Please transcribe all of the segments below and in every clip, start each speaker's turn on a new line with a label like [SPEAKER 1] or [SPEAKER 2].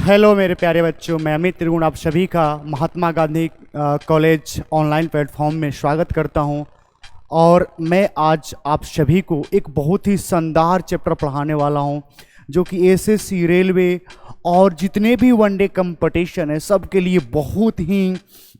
[SPEAKER 1] Hello मेरे प्यारे बच्चों, मैं अमित त्रिगुण आप सभी का Mahatma Gandhi college online platform में स्वागत करता हूं। और मैं आज आप सभी को एक बहुत ही शानदार चैप्टर पढ़ाने वाला हूं जो कि एसएससी, रेलवे और जितने भी वनडे कंपटीशन है सबके लिए बहुत ही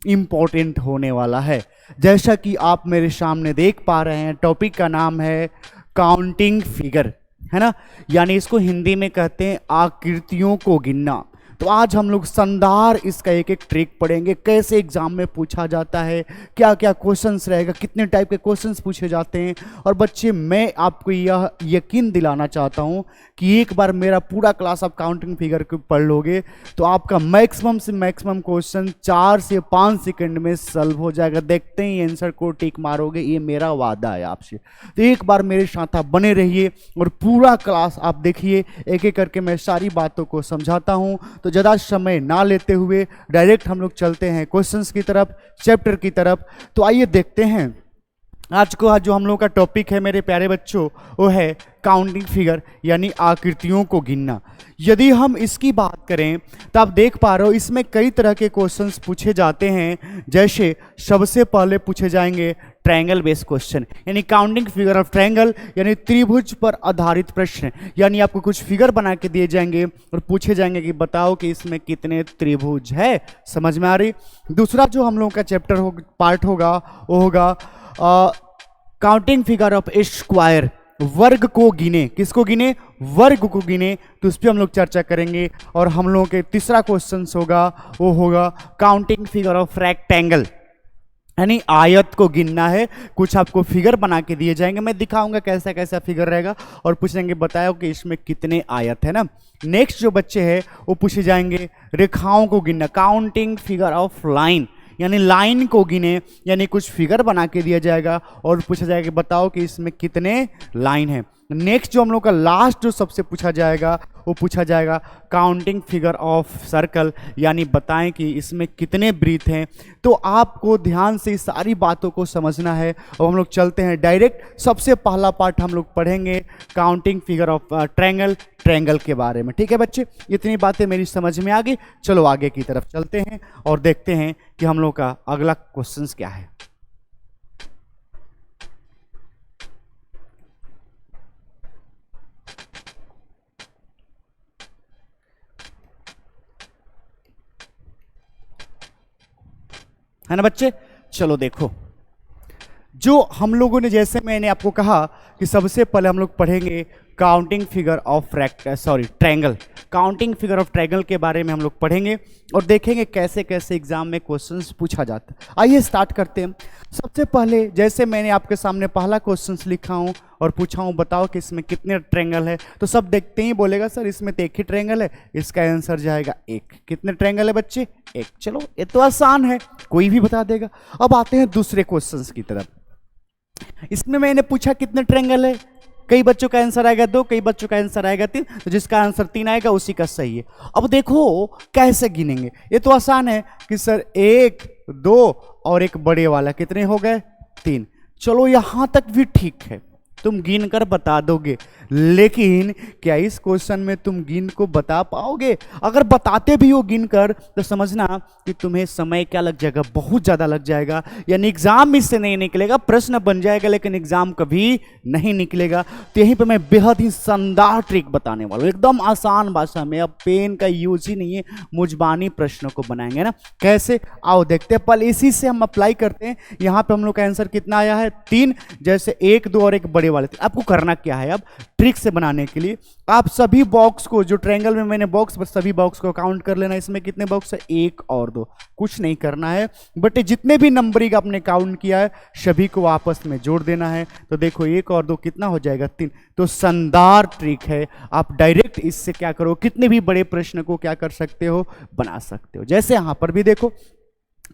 [SPEAKER 1] इम्पोर्टेंट होने वाला है। जैसा कि आप मेरे सामने देख पा रहे हैं, टॉपिक का नाम है काउंटिंग फिगर, है ना। यानी इसको हिंदी में कहते हैं आकृतियों को गिनना। तो आज हम लोग शानदार इसका एक एक ट्रिक पढ़ेंगे, कैसे एग्जाम में पूछा जाता है, क्या क्या क्वेश्चंस रहेगा, कितने टाइप के क्वेश्चंस पूछे जाते हैं। और बच्चे, मैं आपको यह यकीन दिलाना चाहता हूं कि एक बार मेरा पूरा क्लास आप काउंटिंग फिगर को पढ़ लोगे तो आपका मैक्सिमम से मैक्सिमम क्वेश्चन 4 से 5 सेकंड में सॉल्व हो जाएगा। देखते ही आंसर को टिक मारोगे, ये मेरा वादा है आपसे। तो एक बार मेरे साथ आप बने रहिए और पूरा क्लास आप देखिए, एक एक करके मैं सारी बातों को समझाता हूं। तो ज़्यादा समय ना लेते हुए डायरेक्ट हम लोग चलते हैं क्वेश्चंस की तरफ, चैप्टर की तरफ। तो आइए देखते हैं आज जो हम लोग का टॉपिक है मेरे प्यारे बच्चों, वो है काउंटिंग फिगर यानी आकृतियों को गिनना। यदि हम इसकी बात करें तो आप देख पा रहे हो इसमें कई तरह के क्वेश्चंस पूछे जाते हैं। जैसे सबसे पहले पूछे जाएंगे ट्रायंगल बेस्ड क्वेश्चन, यानी काउंटिंग फिगर ऑफ ट्रायंगल, यानी त्रिभुज पर आधारित प्रश्न। यानी आपको कुछ फिगर बना के दिए जाएंगे और पूछे जाएंगे कि बताओ कि इसमें कितने त्रिभुज है। समझ में आ रही। दूसरा जो हम लोगों का चैप्टर पार्ट होगा वो होगा counting figure of A square, वर्ग को गिने। किसको गिने? वर्ग को गिने। तो उस पर हम लोग चर्चा करेंगे। और हम लोगों के तीसरा क्वेश्चन होगा वो होगा काउंटिंग फिगर ऑफ रेक्टेंगल, यानी आयत को गिनना है। कुछ आपको फिगर बना के दिए जाएंगे, मैं दिखाऊंगा कैसा कैसा फिगर रहेगा और पूछेंगे बताओ कि इसमें कितने आयत है ना। नेक्स्ट जो बच्चे हैं वो पूछे जाएंगे रेखाओं को गिनना, काउंटिंग फिगर ऑफ लाइन, यानी लाइन को गिने। यानी कुछ फिगर बना के दिया जाएगा और पूछा जाएगा बताओ कि इसमें कितने लाइन है। नेक्स्ट जो हम लोग का लास्ट जो सबसे पूछा जाएगा वो पूछा जाएगा काउंटिंग फिगर ऑफ सर्कल, यानी बताएं कि इसमें कितने वृत्त हैं। तो आपको ध्यान से इस सारी बातों को समझना है। और हम लोग चलते हैं डायरेक्ट, सबसे पहला पार्ट हम लोग पढ़ेंगे काउंटिंग फिगर ऑफ ट्रायंगल के बारे में। ठीक है बच्चे, इतनी बातें मेरी समझ में आ गई। चलो आगे की तरफ चलते हैं और देखते हैं कि हम लोग का अगला क्वेश्चन क्या है। है ना बच्चे। चलो देखो, जो हम लोगों ने, जैसे मैंने आपको कहा कि सबसे पहले हम लोग पढ़ेंगे counting figure of triangle. Counting figure of triangle के बारे में हम लोग पढ़ेंगे और देखेंगे कैसे कैसे एग्जाम में क्वेश्चंस पूछा जाता है। आइए स्टार्ट करते हैं। सबसे पहले जैसे मैंने आपके सामने पहला क्वेश्चंस लिखा हूं और पूछा हूं बताओ कि इसमें कितने ट्रायंगल है। तो सब देखते ही बोलेगा सर इसमें तो एक ही ट्रायंगल है। इसका आंसर जाएगा एक। कितने ट्रायंगल है बच्चे? एक। चलो ये तो आसान है, कोई भी बता देगा। अब आते हैं दूसरे क्वेश्चंस की तरफ। इसमें मैंने पूछा कितने ट्रायंगल है, कई बच्चों का आंसर आएगा 2, कई बच्चों का आंसर आएगा 3। तो जिसका आंसर 3 आएगा उसी का सही है। अब देखो कैसे गिनेंगे, ये तो आसान है कि सर 1, 2 और एक बड़े वाला, कितने हो गए? 3। चलो यहां तक भी ठीक है, तुम गिन कर बता दोगे। लेकिन क्या इस क्वेश्चन में तुम गिन को बता पाओगे? अगर बताते भी हो गिन कर तो समझना कि तुम्हें समय क्या लग जाएगा, बहुत ज़्यादा लग जाएगा। यानी एग्जाम इससे नहीं निकलेगा, प्रश्न बन जाएगा लेकिन एग्जाम कभी नहीं निकलेगा। तो यहीं पे मैं बेहद ही शानदार ट्रिक बताने वाला हूँ, एकदम आसान भाषा में। अब पेन का यूज ही नहीं है, मुजबानी प्रश्नों को बनाएंगे ना। कैसे, आओ देखते हैं। पहले इसी से हम अप्लाई करते हैं। यहाँ पे हम लोग का आंसर कितना आया है? 3। जैसे 1, 2 और एक बड़े वाले। आपको करना क्या है अब ट्रिक से बनाने के लिए, आप सभी बॉक्स को, जो ट्रायंगल में मैंने बॉक्स, बस सभी बॉक्स को काउंट कर लेना। इसमें कितने बॉक्स है? 1 और 2। कुछ नहीं करना है, बट जितने भी नंबरिंग आपने काउंट किया है सभी को आपस में जोड़ देना है। तो देखो 1 और 2 कितना हो जाएगा? 3। तो शानदार ट्रिक है, आप डायरेक्ट इससे क्या करो, कितने भी बड़े प्रश्न को क्या कर सकते हो, बना सकते हो। जैसे यहां पर भी देखो,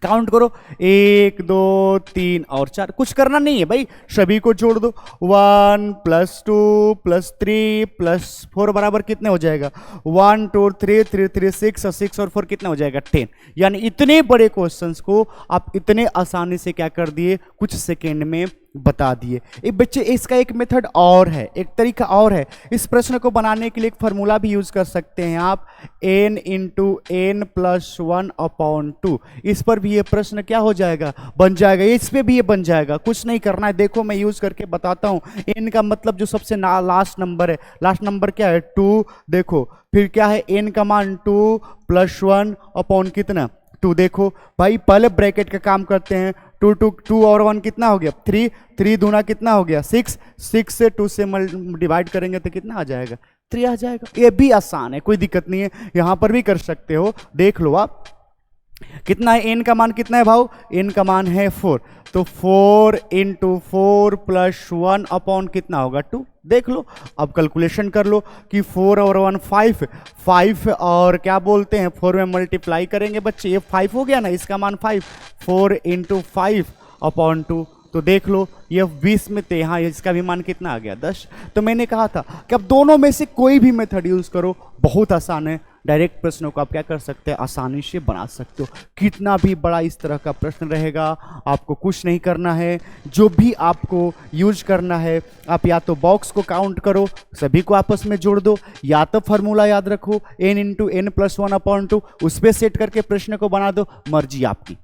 [SPEAKER 1] काउंट करो 1, 2, 3 और 4। कुछ करना नहीं है भाई, सभी को जोड़ दो। 1 + 2 + 3 + 4 बराबर कितने हो जाएगा? 1, 2, 3, 3, 3, 6 और 6 और 4 कितना हो जाएगा? 10। यानी इतने बड़े क्वेश्चंस को आप इतने आसानी से क्या कर दिए, कुछ सेकेंड में बता दिए। एक बच्चे इसका एक मेथड और है, एक तरीका और है। इस प्रश्न को बनाने के लिए एक फार्मूला भी यूज कर सकते हैं आप, n इंटू एन प्लस 1/2। इस पर भी ये प्रश्न क्या हो जाएगा, बन जाएगा। इस पे भी ये बन जाएगा, कुछ नहीं करना है। देखो मैं यूज करके बताता हूँ। n का मतलब जो सबसे लास्ट नंबर है, लास्ट नंबर क्या है 2। देखो फिर क्या है, n का मान 2 प्लस 1 अपॉन कितना 2। देखो भाई पहले ब्रैकेट का काम करते हैं। 2 और 1 कितना हो गया 3, 3 दूना कितना हो गया 6, 6 से 2 से डिवाइड करेंगे तो कितना आ जाएगा 3 आ जाएगा। ये भी आसान है, कोई दिक्कत नहीं है, यहां पर भी कर सकते हो। देख लो आप कितना है, n का मान कितना है भाव, n का मान है 4, तो 4 इंटू 4 प्लस 1 अपॉन कितना होगा 2। देख लो अब कैलकुलेशन कर लो कि 4 और 1 5, 5 और क्या बोलते हैं 4 में मल्टीप्लाई करेंगे बच्चे, ये 5 हो गया ना, इसका मान 5, 4 इंटू 5 अपॉन 2। तो देख लो ये 20 में थे, यहाँ इसका भी मान कितना आ गया 10। तो मैंने कहा था कि अब दोनों में से कोई भी मेथड यूज करो, बहुत आसान है। डायरेक्ट प्रश्नों को आप क्या कर सकते हैं, आसानी से बना सकते हो। कितना भी बड़ा इस तरह का प्रश्न रहेगा, आपको कुछ नहीं करना है। जो भी आपको यूज करना है, आप या तो बॉक्स को काउंट करो, सभी को आपस में जोड़ दो, या तो फॉर्मूला याद रखो n इंटू एन प्लस 1/2, उस पर सेट करके प्रश्न को बना दो, मर्जी आपकी।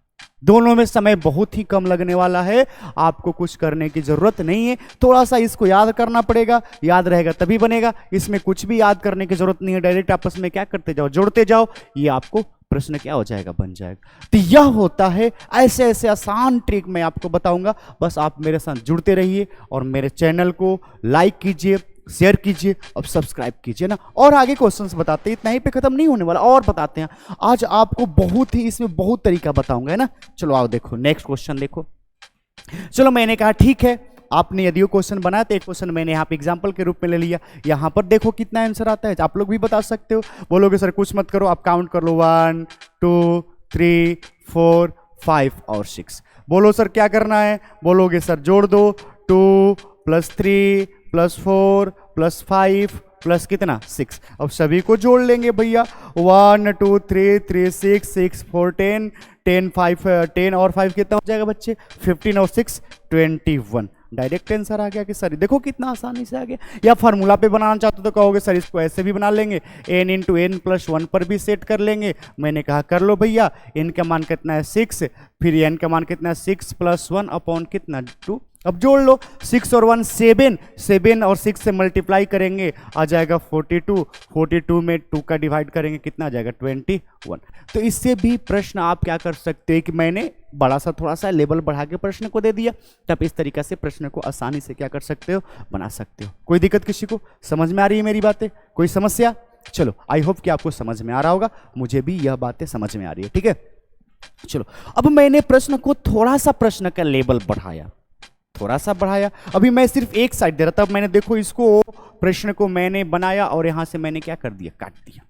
[SPEAKER 1] दोनों में समय बहुत ही कम लगने वाला है, आपको कुछ करने की जरूरत नहीं है। थोड़ा सा इसको याद करना पड़ेगा, याद रहेगा तभी बनेगा। इसमें कुछ भी याद करने की जरूरत नहीं है, डायरेक्ट आपस में क्या करते जाओ, जोड़ते जाओ, ये आपको प्रश्न क्या हो जाएगा, बन जाएगा। तो यह होता है, ऐसे ऐसे आसान ट्रिक मैं आपको बताऊंगा। बस आप मेरे साथ जुड़ते रहिए और मेरे चैनल को लाइक कीजिए, शेयर कीजिए और सब्सक्राइब कीजिए ना। और आगे क्वेश्चंस बताते हैं, इतना ही पे खत्म नहीं होने वाला, और बताते हैं। आज आपको बहुत ही इसमें बहुत तरीका बताऊंगा, है ना। चलो आओ देखो नेक्स्ट क्वेश्चन देखो। चलो मैंने कहा ठीक है, आपने यदि वो क्वेश्चन बनाया तो एक क्वेश्चन मैंने यहाँ पे एग्जांपल के रूप में ले लिया। यहाँ पर देखो कितना आंसर आता है, आप लोग भी बता सकते हो। बोलोगे सर कुछ मत करो, आप काउंट कर लो 1 2 3 4 5 और 6। बोलो सर क्या करना है, बोलोगे सर जोड़ दो, 2 प्लस 3 प्लस 4 प्लस 5 प्लस कितना 6। अब सभी को जोड़ लेंगे भैया, 1 2 3 3 6 6 4 10 10 5 10 और 5 कितना हो जाएगा बच्चे 15 और 6 21। डायरेक्ट आंसर आ गया कि सर देखो कितना आसानी से आ गया। या फार्मूला पे बनाना चाहते हो तो कहोगे सर इसको ऐसे भी बना लेंगे, n इंटू एन प्लस 1 पर भी सेट कर लेंगे। मैंने कहा कर लो भैया, n का मान कितना है 6, फिर n का मान कितना है 6 प्लस 1 अपॉन कितना 2। अब जोड़ लो 6 और 1 7, 7 और 6 से मल्टीप्लाई करेंगे आ जाएगा 42, 42 में 2 का डिवाइड करेंगे कितना आ जाएगा 21। तो इससे भी प्रश्न आप क्या कर सकते हैं कि मैंने बड़ा सा थोड़ा सा लेवल बढ़ा के प्रश्न को दे दिया, तब इस तरीके से प्रश्न को आसानी से क्या कर सकते हो, बना सकते हो। कोई दिक्कत किसी को, समझ में आ रही है मेरी बातें, कोई समस्या? चलो आई होप कि आपको समझ में आ रहा होगा, मुझे भी यह बातें समझ में आ रही है, ठीक है। चलो अब मैंने प्रश्न को थोड़ा सा प्रश्न का लेवल बढ़ाया, थोड़ा सा बढ़ाया। अभी मैं सिर्फ एक साइड दे रहा था, मैंने देखो इसको प्रश्न को मैंने बनाया और यहां से मैंने क्या कर दिया, काट दिया।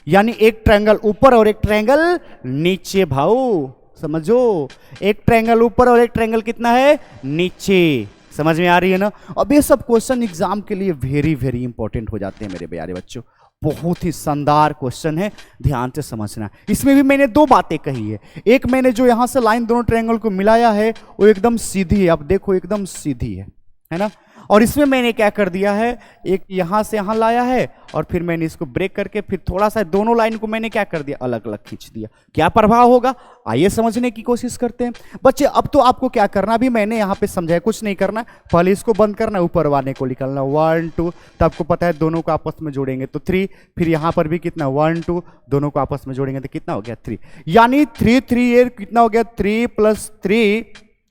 [SPEAKER 1] यानी एक ट्रायंगल ऊपर और एक ट्रायंगल नीचे, भाऊ समझो, एक ट्रायंगल ऊपर और एक ट्रायंगल कितना है नीचे। समझ में आ रही है ना। अब ये सब क्वेश्चन एग्जाम के लिए वेरी वेरी इंपॉर्टेंट हो जाते हैं मेरे प्यारे बच्चों, बहुत ही शानदार क्वेश्चन है, ध्यान से समझना। इसमें भी मैंने दो बातें कही है, एक मैंने जो यहां से लाइन दोनों ट्रायंगल को मिलाया है वो एकदम सीधी है, आप देखो एकदम सीधी है ना। और इसमें मैंने क्या कर दिया है, एक यहां से यहां लाया है और फिर मैंने इसको ब्रेक करके फिर थोड़ा सा दोनों लाइन को मैंने क्या कर दिया, अलग अलग खींच दिया। क्या प्रभाव होगा, आइए समझने की कोशिश करते हैं बच्चे। अब तो आपको क्या करना, भी मैंने यहां पे समझाया, कुछ नहीं करना, पहले इसको बंद करना, ऊपर वाले को निकालना 1 2, तो आपको पता है दोनों को आपस में जोड़ेंगे तो 3, फिर यहां पर भी कितना 1 2, दोनों को आपस में जोड़ेंगे तो कितना हो गया 3। यानी 3 3 ये कितना हो गया 3 प्लस 3,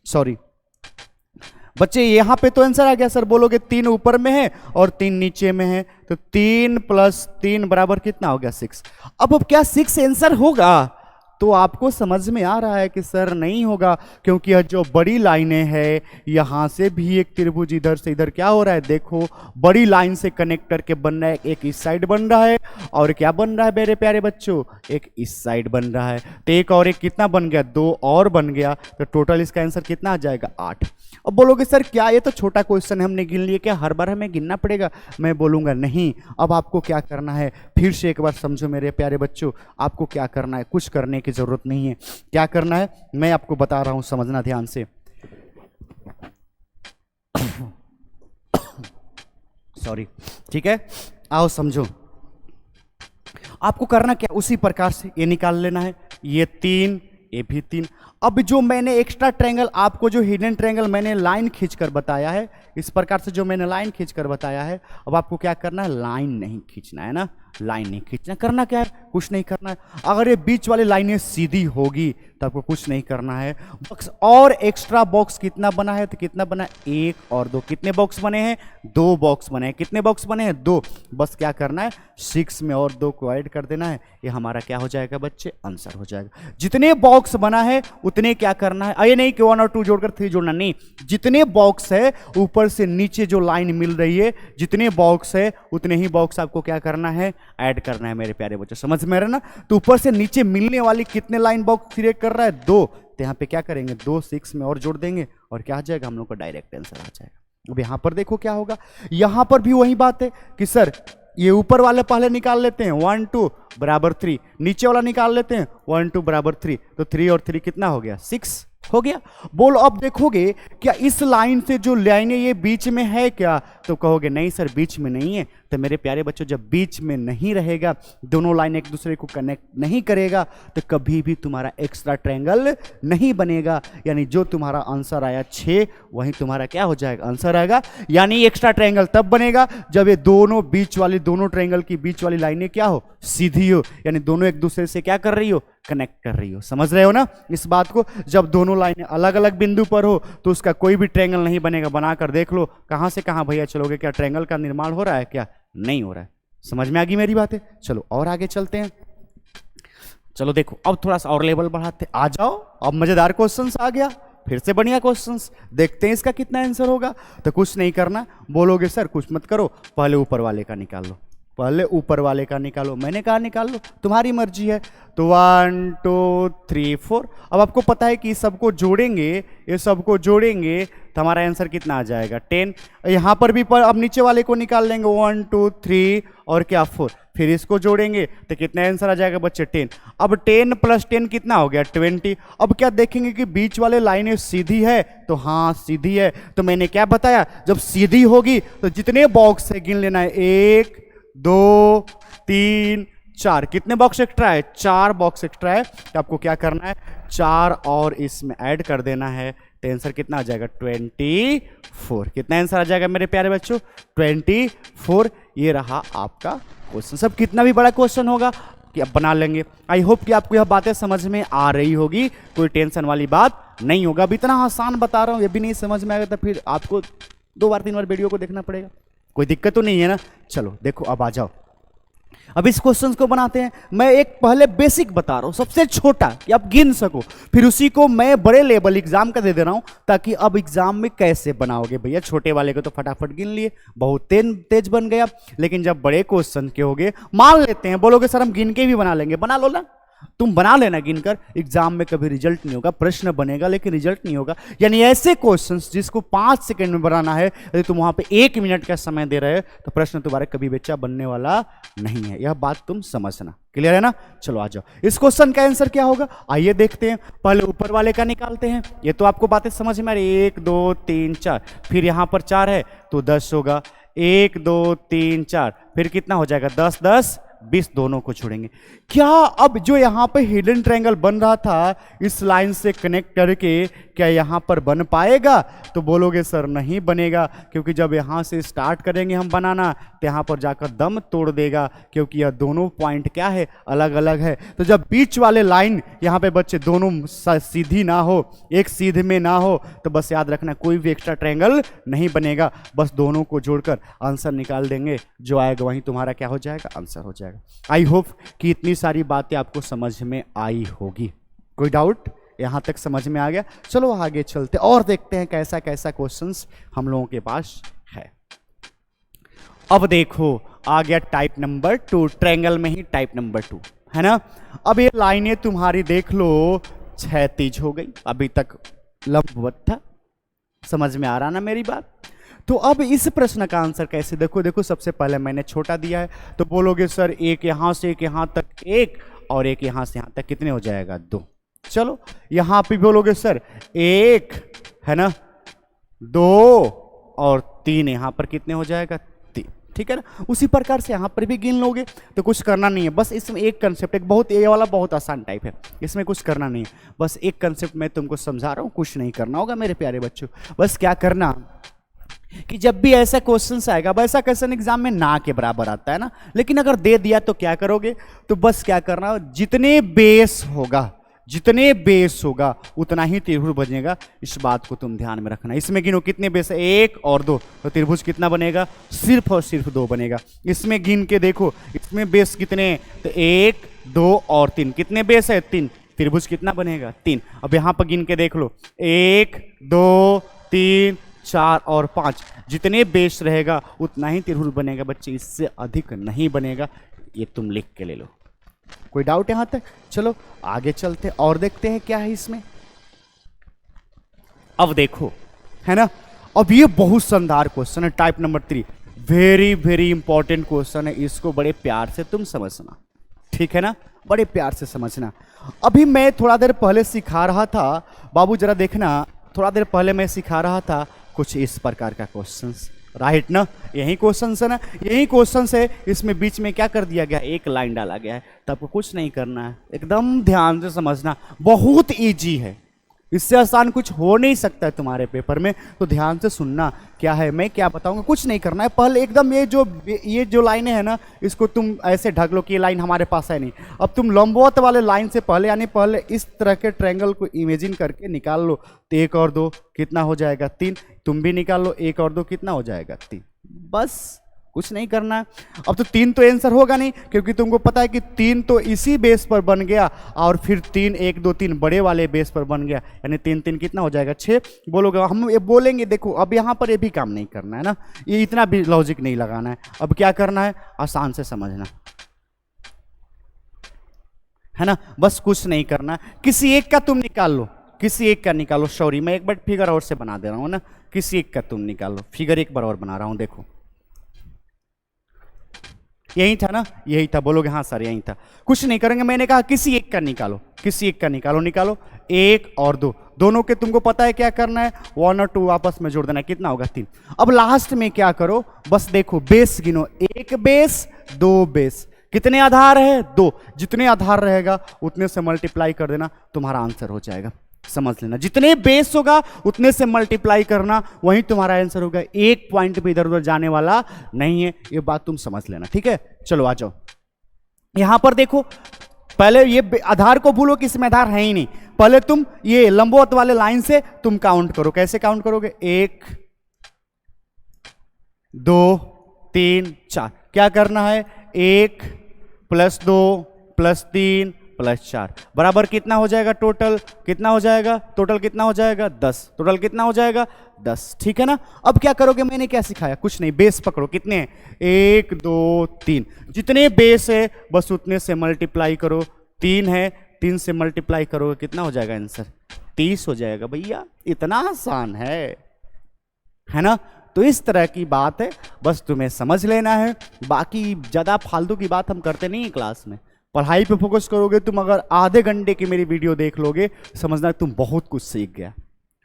[SPEAKER 1] सॉरी बच्चे यहाँ पे तो आंसर आ गया सर, बोलोगे 3 ऊपर में है और 3 नीचे में है, तो 3 प्लस 3 बराबर कितना हो गया 6। अब क्या 6 आंसर होगा, तो आपको समझ में आ रहा है कि सर नहीं होगा, क्योंकि यह जो बड़ी लाइनें हैं यहां से भी एक त्रिभुज इधर से इधर क्या हो रहा है, देखो बड़ी लाइन से कनेक्ट करके बन रहा है, एक इस साइड बन रहा है और क्या बन रहा है मेरे प्यारे बच्चों, एक इस साइड बन रहा है। तो एक और एक कितना बन गया, 2 और बन गया, तो टोटल इसका आंसर कितना आ जाएगा 8। अब बोलोगे सर क्या ये तो छोटा क्वेश्चन है, हमने गिन लिए, क्या हर बार हमें गिनना पड़ेगा? मैं बोलूंगा नहीं, अब आपको क्या करना है, फिर से एक बार समझो मेरे प्यारे बच्चों, आपको क्या करना है, कुछ करने की जरूरत नहीं है। क्या करना है मैं आपको बता रहा हूं, समझना ध्यान से। सॉरी, ठीक है। आओ समझो, आपको करना क्या, उसी प्रकार से ये निकाल लेना है, ये 3, ये भी 3। अब जो मैंने एक्स्ट्रा ट्रायंगल, आपको जो हिडन ट्रायंगल मैंने लाइन खींचकर बताया है, इस प्रकार से जो मैंने लाइन खींचकर बताया है, अब आपको क्या करना है, लाइन नहीं खींचना है ना, लाइन नहीं खींचना, करना क्या है, कुछ नहीं करना है। अगर ये बीच वाली लाइनें सीधी होगी तो आपको कुछ नहीं करना है। बॉक्स और एक्स्ट्रा बॉक्स कितना बना है, तो कितना बना है, 1 और 2, कितने बॉक्स बने हैं, 2 बॉक्स बने हैं। कितने बॉक्स बने हैं, 2। बस क्या करना है, 6 में और 2 को ऐड कर देना है, ये हमारा क्या हो जाएगा बच्चे, आंसर हो जाएगा। जितने बॉक्स बना है उतने क्या करना है, ये नहीं कि 1 और 2 जोड़कर 3 जोड़ना, नहीं, जितने बॉक्स है ऊपर से नीचे जो लाइन मिल रही है, जितने बॉक्स है उतने ही बॉक्स आपको क्या करना है, ऐड करना है मेरे प्यारे बच्चों, समझ में आ रहा है ना। तो ऊपर से नीचे मिलने वाली कितने लाइन बॉक्स क्रिएट कर रहा है, 2, तो यहाँ पे क्या करेंगे, 2 6 में और जोड़ देंगे और क्या आ जाएगा, हम लोग का डायरेक्ट आंसर आ जाएगा। अब यहाँ पर देखो क्या होगा, यहाँ पर भी वही बात है कि सर ये ऊपर वाले पहले निकाल लेते हैं, 1 2 बराबर 3, नीचे वाला निकाल लेते हैं 1 2 बराबर 3, तो 3 और 3 कितना हो गया, 6 हो गया। बोलो अब देखोगे क्या इस लाइन से जो लाइनें ये बीच में है क्या, तो कहोगे नहीं सर बीच में नहीं है। तो मेरे प्यारे बच्चों, जब बीच में नहीं रहेगा, दोनों लाइन एक दूसरे को कनेक्ट नहीं करेगा, तो कभी भी तुम्हारा एक्स्ट्रा ट्रायंगल नहीं बनेगा। यानी जो तुम्हारा आंसर आया 6, वही तुम्हारा क्या हो जाएगा, आंसर आएगा। यानी एक्स्ट्रा ट्रायंगल तब बनेगा जब ये दोनों बीच वाली, दोनों ट्रायंगल की बीच वाली लाइनें क्या हो, सीधी हो, यानी दोनों एक दूसरे से क्या कर रही हो, कनेक्ट कर रही हो। समझ रहे हो ना इस बात को। जब दोनों लाइनें अलग अलग बिंदु पर हो तो उसका कोई भी ट्रायंगल नहीं बनेगा। बनाकर देख लो, कहां से कहां भैया चलोगे, क्या ट्रायंगल का निर्माण हो रहा है, क्या नहीं हो रहा है। समझ में आ गई मेरी बातें। चलो और आगे चलते हैं। चलो देखो अब थोड़ा सा और लेवल बढ़ाते, आ जाओ। अब मजेदार क्वेश्चंस आ गया, फिर से बढ़िया क्वेश्चंस, देखते हैं इसका कितना आंसर होगा। तो कुछ नहीं करना, बोलोगे सर कुछ मत करो, पहले ऊपर वाले का निकाल लो, पहले ऊपर वाले का निकालो। मैंने कहा निकाल लो, तुम्हारी मर्जी है। तो 1 2 3 4। अब आपको पता है कि ये सबको जोड़ेंगे, ये सबको जोड़ेंगे तो हमारा आंसर कितना आ जाएगा, 10। यहाँ पर भी अब नीचे वाले को निकाल लेंगे, 1 2 3 और क्या 4, फिर इसको जोड़ेंगे तो कितना आंसर आ जाएगा बच्चे, 10। अब 10 + 10 कितना हो गया, 20। अब क्या देखेंगे कि बीच वाले लाइनें सीधी है, तो हाँ सीधी है। तो मैंने क्या बताया, जब सीधी होगी तो जितने बॉक्स है गिन लेना है, 1 2 3 4। कितने बॉक्स एक्स्ट्रा है, 4 बॉक्स एक्स्ट्रा है। तो आपको क्या करना है, 4 और इसमें ऐड कर देना है, तो आंसर कितना आ जाएगा, 24। कितना आंसर आ जाएगा मेरे प्यारे बच्चों, 24। ये रहा आपका क्वेश्चन। सब कितना भी बड़ा क्वेश्चन होगा कि आप बना लेंगे। आई होप कि आपको यह बातें समझ में आ रही होगी, कोई टेंशन वाली बात नहीं होगा। अब इतना आसान बता रहा हूँ, ये भी नहीं समझ में आएगा तो फिर आपको 2 बार 3 बार वीडियो को देखना पड़ेगा। कोई दिक्कत तो नहीं है ना। चलो देखो अब आ जाओ, अब इस क्वेश्चन को बनाते हैं। मैं एक पहले बेसिक बता रहा हूं, सबसे छोटा, कि आप गिन सको, फिर उसी को मैं बड़े लेवल एग्जाम का दे दे रहा हूं, ताकि अब एग्जाम में कैसे बनाओगे भैया। छोटे वाले को तो फटाफट गिन लिए, बहुत तेज बन गया, लेकिन जब बड़े क्वेश्चन के होगे, मान लेते हैं, बोलोगे सर हम गिन के भी बना लेंगे, बना लो ना, तुम बना लेना गिनकर। एग्जाम में कभी रिजल्ट नहीं होगा, प्रश्न बनेगा लेकिन रिजल्ट नहीं होगा। यानी ऐसे क्वेश्चंस जिसको 5 सेकंड में बनाना है, यदि तुम वहां पे 1 मिनट का समय दे रहे हो तो प्रश्न तुम्हारे कभी बच्चा बनने वाला नहीं है। यह बात तुम समझना, क्लियर है ना। चलो आ जाओ, इस क्वेश्चन का आंसर क्या होगा, आइए देखते हैं। पहले ऊपर वाले का निकालते हैं। ये तो आपको बातें समझ में आ रही, 1 2 3 4, फिर यहां पर 4 है तो 10 होगा, 1 2 3 4, फिर कितना हो जाएगा, 10 10 20, दोनों को छोड़ेंगे। क्या अब जो यहां पे हिडन ट्रायंगल बन रहा था, इस लाइन से कनेक्ट करके क्या यहां पर बन पाएगा, तो बोलोगे सर नहीं बनेगा, क्योंकि जब यहां से स्टार्ट करेंगे हम बनाना तो यहां पर जाकर दम तोड़ देगा, क्योंकि यह दोनों पॉइंट क्या है, अलग अलग है। तो जब बीच वाले लाइन यहां पे बच्चे दोनों सीधी ना हो, एक सीधे में ना हो, तो बस याद रखना कोई भी एक्स्ट्रा ट्रायंगल नहीं बनेगा। बस दोनों को जोड़कर आंसर निकाल देंगे, जो आएगा वही तुम्हारा क्या हो जाएगा, आंसर हो जाएगा। आई होप कि इतनी सारी बातें आपको समझ में आई होगी। कोई डाउट, यहां तक समझ में आ गया। चलो आगे चलते और देखते हैं कैसा कैसा क्वेश्चंस हम लोगों के पास है। अब देखो आ गया टाइप नंबर 2, ट्रायंगल में ही टाइप नंबर 2 है ना। अब ये लाइनें तुम्हारी देख लो क्षैतिज हो गई, अभी तक लंबवत था। समझ में आ रहा ना मेरी बात। तो अब इस प्रश्न का आंसर कैसे, देखो देखो, सबसे पहले मैंने छोटा दिया है, तो बोलोगे सर एक यहां से एक यहां तक 1 और एक यहां से यहां तक, कितने हो जाएगा, 2। चलो यहां पे बोलोगे सर 1 है ना, 2 और 3, यहां पर कितने हो जाएगा, 3। ठीक है ना। उसी प्रकार से यहाँ पर भी गिन लोगे तो कुछ करना नहीं है, बस इसमें एक कंसेप्ट, एक बहुत ये वाला बहुत आसान टाइप है, इसमें कुछ करना नहीं है, बस एक कंसेप्ट मैं तुमको समझा रहा हूँ, कुछ नहीं करना होगा मेरे प्यारे बच्चों। बस क्या करना कि जब भी ऐसा क्वेश्चन आएगा, वैसा क्वेश्चन एग्जाम में ना के बराबर आता है ना, लेकिन अगर दे दिया तो क्या करोगे, तो बस क्या करना, जितने बेस होगा उतना ही त्रिभुज बनेगा, इस बात को तुम ध्यान में रखना। इसमें गिनो कितने बेस है, 1 और 2, तो त्रिभुज कितना बनेगा, सिर्फ और सिर्फ 2 बनेगा। इसमें गिन के देखो, इसमें बेस कितने, तो 1 2 और 3, कितने बेस है, 3, त्रिभुज कितना बनेगा, 3। अब यहां पर गिन के देख लो, 1 2 3 4 और 5, जितने बेस रहेगा उतना ही त्रिभुज बनेगा बच्चे, इससे अधिक नहीं बनेगा, ये तुम लिख के ले लो। कोई डाउट यहां तक? चलो आगे चलते और देखते हैं क्या है इसमें। अब देखो, है ना, अब ये बहुत शानदार क्वेश्चन है, type number 3, very very important question है, इसको बड़े प्यार से तुम समझना, ठीक है ना, बड़े प्यार से समझना। अभी मैं थोड़ा देर पहले सिखा रहा था, बाबू जरा देखना, थोड़ा देर पहले मैं सिखा रहा था कुछ इस प्रकार का क्वेश्चंस, राइट ना, यही क्वेश्चंस है ना, यही क्वेश्चंस है। इसमें बीच में क्या कर दिया गया, एक लाइन डाला गया है, तो आपको कुछ नहीं करना है, एकदम ध्यान से समझना, बहुत इजी है, इससे आसान कुछ हो नहीं सकता है तुम्हारे पेपर में, तो ध्यान से सुनना क्या है मैं क्या बताऊंगा, कुछ नहीं करना है। पहले एकदम ये जो लाइनें हैं ना, इसको तुम ऐसे ढक लो कि ये लाइन हमारे पास है नहीं। अब तुम लंबवत वाले लाइन से पहले, यानी पहले इस तरह के ट्रायंगल को इमेजिन करके निकाल लो, तो 1 और 2 कितना हो जाएगा, 3, तुम भी निकाल लो, 1 और 2 कितना हो जाएगा, 3, बस कुछ नहीं करना है। अब तो 3 तो आंसर होगा नहीं, क्योंकि तुमको पता है कि 3 तो इसी बेस पर बन गया, और फिर 3 1 2 3 बड़े वाले बेस पर बन गया, यानी 3 3 कितना हो जाएगा, 6 बोलोगे, हम ये बोलेंगे। देखो अब यहाँ पर ये भी काम नहीं करना है ना, ये इतना भी लॉजिक नहीं लगाना है। अब क्या करना है, आसान से समझना है ना, बस कुछ नहीं करना, किसी एक का तुम निकाल लो, किसी एक का निकालो, सॉरी मैं एक बार फिगर और से बना दे रहा हूँ ना, किसी एक का तुम निकाल लो, फिगर एक बार और बना रहा हूँ, देखो यही था ना, यही था, बोलोगे हाँ सर यही था, कुछ नहीं करेंगे, मैंने कहा किसी एक का निकालो, किसी एक का निकालो, निकालो 1 और 2, दोनों के तुमको पता है क्या करना है, 1 और 2 आपस में जोड़ देना है, कितना होगा 3। अब लास्ट में क्या करो, बस देखो बेस गिनो, 1 बेस 2 बेस, कितने आधार है, 2, जितने आधार रहेगा उतने से मल्टीप्लाई कर देना, तुम्हारा आंसर हो जाएगा, समझ लेना, जितने बेस होगा उतने से मल्टीप्लाई करना, वही तुम्हारा आंसर होगा, एक पॉइंट भी इधर उधर जाने वाला नहीं है, ये बात तुम समझ लेना, ठीक है। चलो आ जाओ, यहां पर देखो, पहले ये आधार को भूलो कि इसमें आधार है ही नहीं, पहले तुम ये लंबवत वाले लाइन से तुम काउंट करो, कैसे काउंट करोगे, 1 2 3 4, क्या करना है, 1 + 2 + 3 + 4 बराबर कितना हो जाएगा, टोटल कितना हो जाएगा, टोटल कितना हो जाएगा 10, टोटल कितना हो जाएगा 10, ठीक है ना। अब क्या करोगे, मैंने क्या सिखाया, कुछ नहीं, बेस पकड़ो, कितने हैं 1 2 3, जितने बेस है बस उतने से मल्टीप्लाई करो, 3 है 3 से मल्टीप्लाई करोगे कितना हो जाएगा आंसर, 30 हो जाएगा भैया, इतना आसान है ना। तो इस तरह की बात है, बस तुम्हें समझ लेना है, बाकी ज़्यादा फालतू की बात हम करते नहीं है क्लास में, पढ़ाई पे फोकस करोगे तुम, अगर आधे घंटे की मेरी वीडियो देख लोगे, समझना तुम बहुत कुछ सीख गया,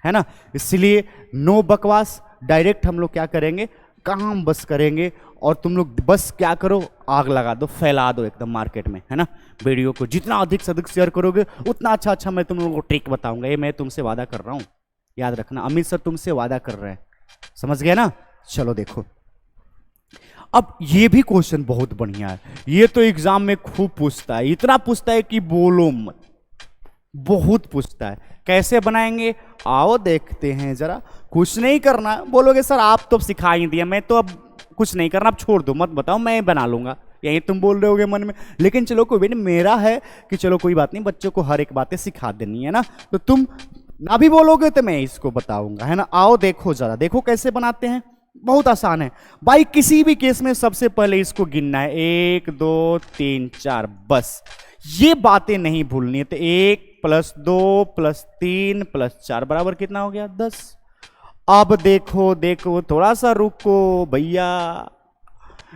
[SPEAKER 1] है ना। इसलिए नो बकवास, डायरेक्ट हम लोग क्या करेंगे, काम बस करेंगे, और तुम लोग बस क्या करो, आग लगा दो, फैला दो एकदम मार्केट में, है ना। वीडियो को जितना अधिक से अधिक शेयर करोगे उतना अच्छा मैं तुम लोगों को ट्रिक बताऊंगा, ये मैं तुमसे वादा कर रहा हूँ, याद रखना, अमित सर तुमसे वादा कर रहे हैं, समझ गए ना। चलो देखो, अब ये भी क्वेश्चन बहुत बढ़िया है, ये तो एग्जाम में खूब पूछता है, इतना पूछता है कि बोलो मत, बहुत पूछता है। कैसे बनाएंगे, आओ देखते हैं जरा, कुछ नहीं करना, बोलोगे सर आप तो सिखा ही दिया, मैं तो अब कुछ नहीं करना, अब छोड़ दो मत बताओ, मैं बना लूंगा, यही तुम बोल रहे होगे मन में, लेकिन चलो कोई भी नहीं, मेरा है कि चलो कोई बात नहीं, बच्चों को हर एक बातें सिखा देनी है ना, तो तुम ना भी बोलोगे तो मैं इसको बताऊंगा, है ना। आओ देखो जरा, देखो कैसे बनाते हैं, बहुत आसान है भाई, किसी भी केस में सबसे पहले इसको गिनना है, 1 2 3 4, बस ये बातें नहीं भूलनी है। तो 1 + 2 + 3 + 4 बराबर कितना हो गया, 10। अब देखो देखो, थोड़ा सा रुको भैया,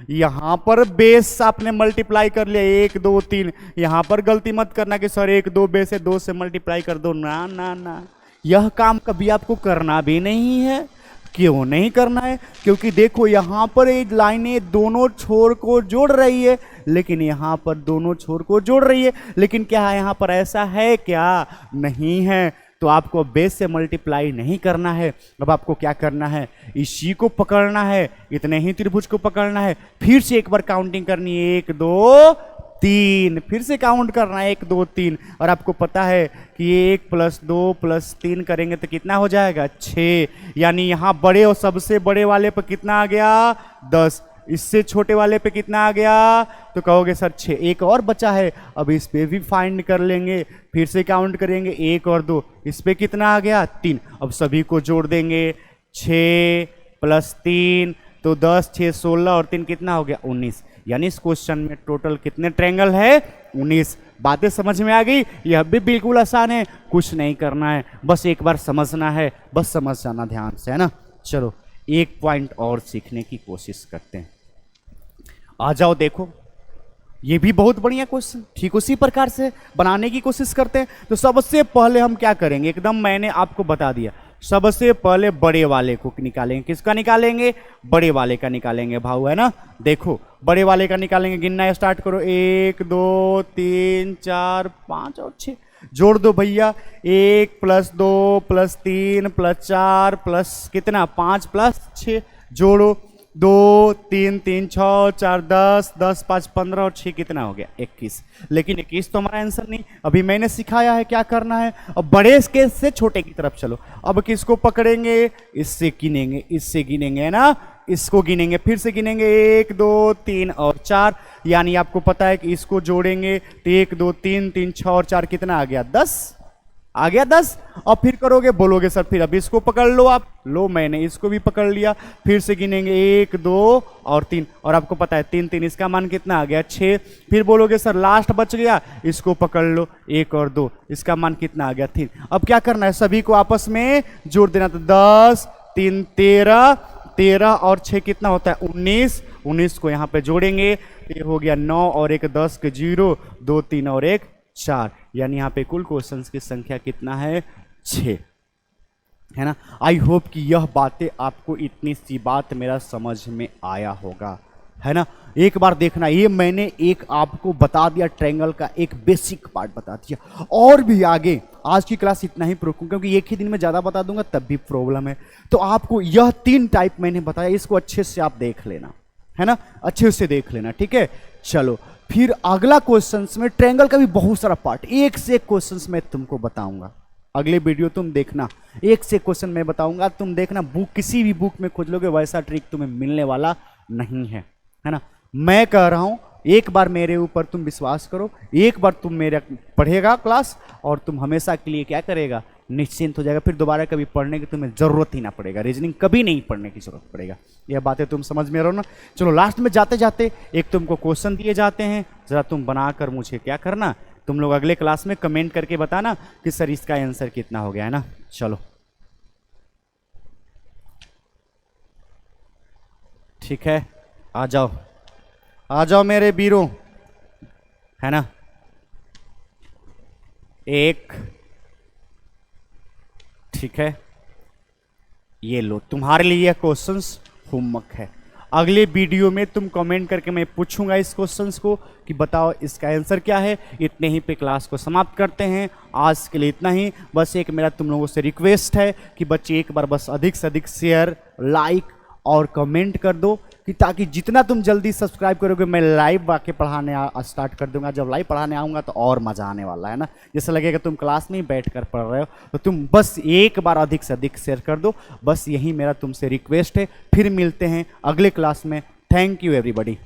[SPEAKER 1] यहां पर बेस आपने मल्टीप्लाई कर लिया, 1 2 3, यहां पर गलती मत करना कि सर 1 2 बेस है 2 से मल्टीप्लाई कर दो, ना ना ना, यह काम कभी आपको करना भी नहीं है। क्यों नहीं करना है? क्योंकि देखो यहाँ पर एक लाइनें दोनों छोर को जोड़ रही है, लेकिन यहाँ पर दोनों छोर को जोड़ रही है, लेकिन क्या है यहाँ पर ऐसा है क्या? नहीं है। तो आपको बेस से मल्टीप्लाई नहीं करना है। अब आपको क्या करना है? इसी को पकड़ना है, इतने ही त्रिभुज को पकड़ना है, फिर से एक बार काउंटिंग करनी है, 1 2 3, फिर से काउंट करना है 1 2 3। और आपको पता है कि ये 1 + 2 + 3 करेंगे तो कितना हो जाएगा? 6। यानी यहाँ बड़े और सबसे बड़े वाले पर कितना आ गया? 10। इससे छोटे वाले पे कितना आ गया? तो कहोगे सर 6। एक और बचा है, अब इस पे भी फाइंड कर लेंगे, फिर से काउंट करेंगे 1 और 2, इस पे कितना आ गया? 3। अब सभी को जोड़ देंगे, 6 + 3 तो 10, 6 16 और 3 कितना हो गया? 19। यानी इस क्वेश्चन में टोटल कितने ट्रायंगल है? 19। बातें समझ में आ गई? यह भी बिल्कुल आसान है, कुछ नहीं करना है, बस एक बार समझना है, बस समझ जाना ध्यान से, है ना। चलो एक पॉइंट और सीखने की कोशिश करते हैं। आ जाओ, देखो ये भी बहुत बढ़िया क्वेश्चन, ठीक उसी प्रकार से बनाने की कोशिश करते हैं। तो सबसे पहले हम क्या करेंगे, एकदम मैंने आपको बता दिया, सबसे पहले बड़े वाले को निकालेंगे। किसका निकालेंगे? बड़े वाले का निकालेंगे भाऊ, है ना। देखो बड़े वाले का निकालेंगे, गिनना स्टार्ट करो, 1 2 3 4 5 और 6। जोड़ दो भैया, 1 + 2 + 3 + 4 प्लस कितना? 5 + 6। जोड़ो, 2 3 3 6 4 10 10 5 15 और 6 कितना हो गया? 21। लेकिन 21 तो हमारा आंसर नहीं, अभी मैंने सिखाया है क्या करना है। अब बड़े स्केल से छोटे की तरफ चलो। अब किसको पकड़ेंगे? इससे गिनेंगे, इससे गिनेंगे, है ना, इसको गिनेंगे, फिर से गिनेंगे, 1 2 3 और 4। यानी आपको पता है कि इसको जोड़ेंगे तो 1 2 3 3 6 और 4 कितना आ गया? 10 आ गया। 10। और फिर करोगे, बोलोगे सर फिर अब इसको पकड़ लो आप। लो, मैंने इसको भी पकड़ लिया, फिर से गिनेंगे 1 2 और 3, और आपको पता है 3 3, इसका मान कितना आ गया? 6। फिर बोलोगे सर लास्ट बच गया, इसको पकड़ लो, 1 और 2, इसका मान कितना आ गया? 3। अब क्या करना है? सभी को आपस में जोड़ देना। तो 10 3 13, 13 और 6 कितना होता है? 19। 19 को यहाँ पे जोड़ेंगे, ये हो गया 9 और 1 10 के 0, 2 3 और 1 4। यानी यहाँ पे कुल क्वेश्चंस की संख्या कितना है? 6, है ना। आई होप कि यह बातें आपको, इतनी सी बात मेरा समझ में आया होगा, है ना। एक बार देखना, ये मैंने एक आपको बता दिया, ट्रायंगल का एक बेसिक पार्ट बता दिया, और भी आगे आज की क्लास इतना ही रोकूं, क्योंकि एक ही दिन में ज़्यादा बता दूंगा तब भी प्रॉब्लम है। तो आपको यह 3 टाइप मैंने बताया, इसको अच्छे से आप देख लेना, है ना, अच्छे से देख लेना, ठीक है। चलो फिर अगला क्वेश्चंस में ट्रायंगल का भी बहुत सारा पार्ट, एक से एक क्वेश्चंस मैं तुमको बताऊंगा। अगले वीडियो तुम देखना, एक से क्वेश्चन मैं बताऊंगा, तुम देखना, बुक किसी भी बुक में खोज लोगे वैसा ट्रिक तुम्हें मिलने वाला नहीं है, है ना। मैं कह रहा हूं, एक बार मेरे ऊपर तुम विश्वास करो, एक बार तुम मेरा पढ़ेगा क्लास और तुम हमेशा के लिए क्या करेगा? निश्चिंत हो जाएगा। फिर दोबारा कभी पढ़ने की तुम्हें जरूरत ही ना पड़ेगा, रीजनिंग कभी नहीं पढ़ने की जरूरत पड़ेगा। यह बातें तुम समझ में रहो ना। चलो लास्ट में जाते जाते एक तुमको क्वेश्चन दिए जाते हैं, जरा तुम बनाकर मुझे क्या करना, तुम लोग अगले क्लास में कमेंट करके बताना कि सर इसका आंसर कितना हो गया, है ना। चलो ठीक है, आ जाओ, आ जाओ मेरे वीरों, है ना। एक, ठीक है, ये लो तुम्हारे लिए क्वेश्चंस होमवर्क है। अगले वीडियो में तुम कमेंट करके मैं पूछूंगा इस क्वेश्चंस को कि बताओ इसका आंसर क्या है। इतने ही पे क्लास को समाप्त करते हैं, आज के लिए इतना ही। बस एक मेरा तुम लोगों से रिक्वेस्ट है कि बच्चे एक बार बस अधिक से अधिक शेयर, लाइक और कमेंट कर दो, कि ताकि जितना तुम जल्दी सब्सक्राइब करोगे मैं लाइव आके पढ़ाने स्टार्ट कर दूंगा। जब लाइव पढ़ाने आऊँगा तो और मज़ा आने वाला है ना, जैसे लगेगा तुम क्लास में ही बैठ कर पढ़ रहे हो। तो तुम बस एक बार अधिक से अधिक शेयर कर दो, बस यही मेरा तुमसे रिक्वेस्ट है। फिर मिलते हैं अगले क्लास में। Thank you everybody.